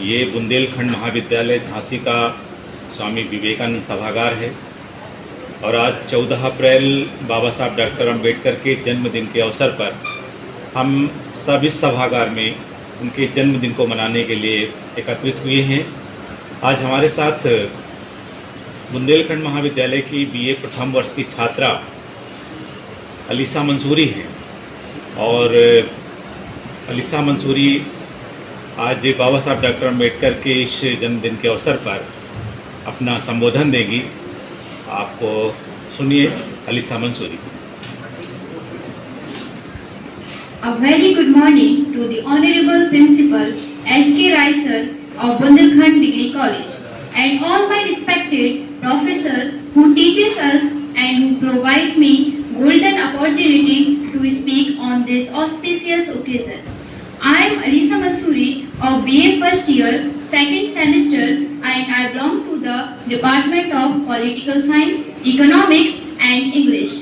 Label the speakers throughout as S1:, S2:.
S1: ये बुंदेलखंड महाविद्यालय झांसी का स्वामी विवेकानंद सभागार है और आज 14 अप्रैल बाबा साहब डॉक्टर अम्बेडकर के जन्मदिन के अवसर पर हम सब इस सभागार में उनके जन्मदिन को मनाने के लिए एकत्रित हुए हैं। आज हमारे साथ बुंदेलखंड महाविद्यालय की बीए प्रथम वर्ष की छात्रा अलीसा मंसूरी हैं और अलीसा मंसूरी आज बाबा साहब डॉक्टर अम्बेडकर के इस जन्मदिन के अवसर पर अपना संबोधन देगी। आपको सुनिए Alisa Mansuri.
S2: A very good morning to the Honorable Principal S.K. Rai sir of Bundelkhand Degree College and all my respected professors who teaches us and who provide me golden opportunity to speak on this auspicious occasion. I am Alisa Mansoori of BA first year, second semester, and I belong to the Department of Political Science, Economics and English.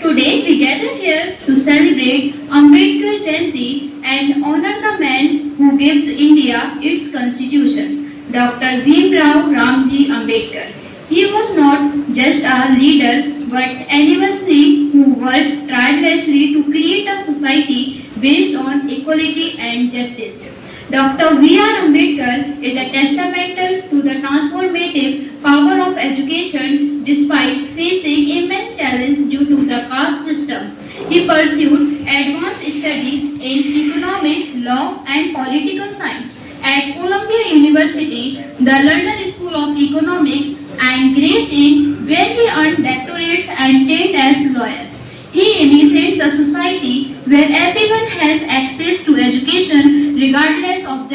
S2: Today we gather here to celebrate Ambedkar Jayanti and honor the man who gave India its constitution, Dr. Bhimrao Ramji Ambedkar. He was not just a leader but anniversary who worked tirelessly to create a society based on equality and justice. Dr. V.R. Ambedkar is a testament to the transformative power of education despite facing immense challenge due to the caste system. He pursued advanced study in economics, law and political science at Columbia University, the London School of Economics and Gray's Inn, where he earned doctorates and trained as lawyer. He initiated the society where everyone has access to education regardless of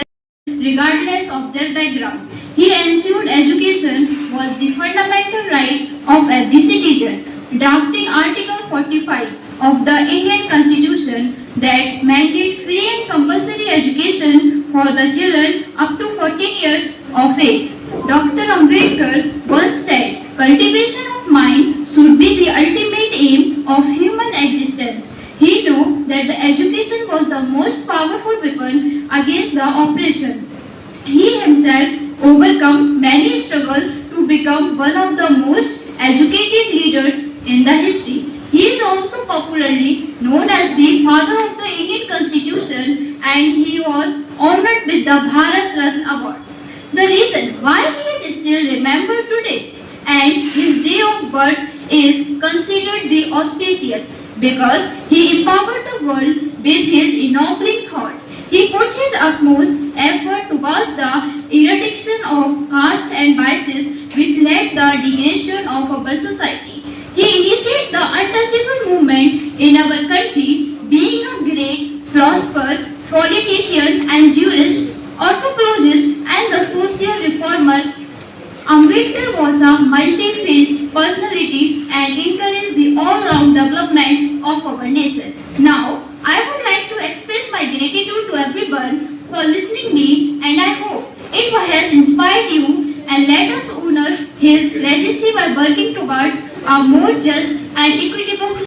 S2: their background. He ensured education was the fundamental right of every citizen, drafting Article 45 of the Indian Constitution that mandated free and compulsory education for the children up to 14 years of age. Dr. Ambedkar once said, "Cultivation of mind should be the ultimate aim of human existence." He knew that the education was the most powerful weapon against the oppression. He himself overcome many struggles to become one of the most educated leaders in the history. He is also popularly known as the father of the Indian Constitution and he was honored with the Bharat Ratna Award. The reason why he is still remembered today and his day of birth is considered the auspicious because he empowered the world with his ennobling thought. He put his utmost effort towards the eradication of caste and vices which led the degradation of our society. He initiated the untouchable movement in our country, being a great philosopher, politician and jurist, anthropologist and the social reformer. Ambedkar was a multi-faced personality and encouraged the all-round development of our nation. Now, I would like to express my gratitude to everyone for listening me and I hope it has inspired you and let us honor his legacy by working towards a more just and equitable society.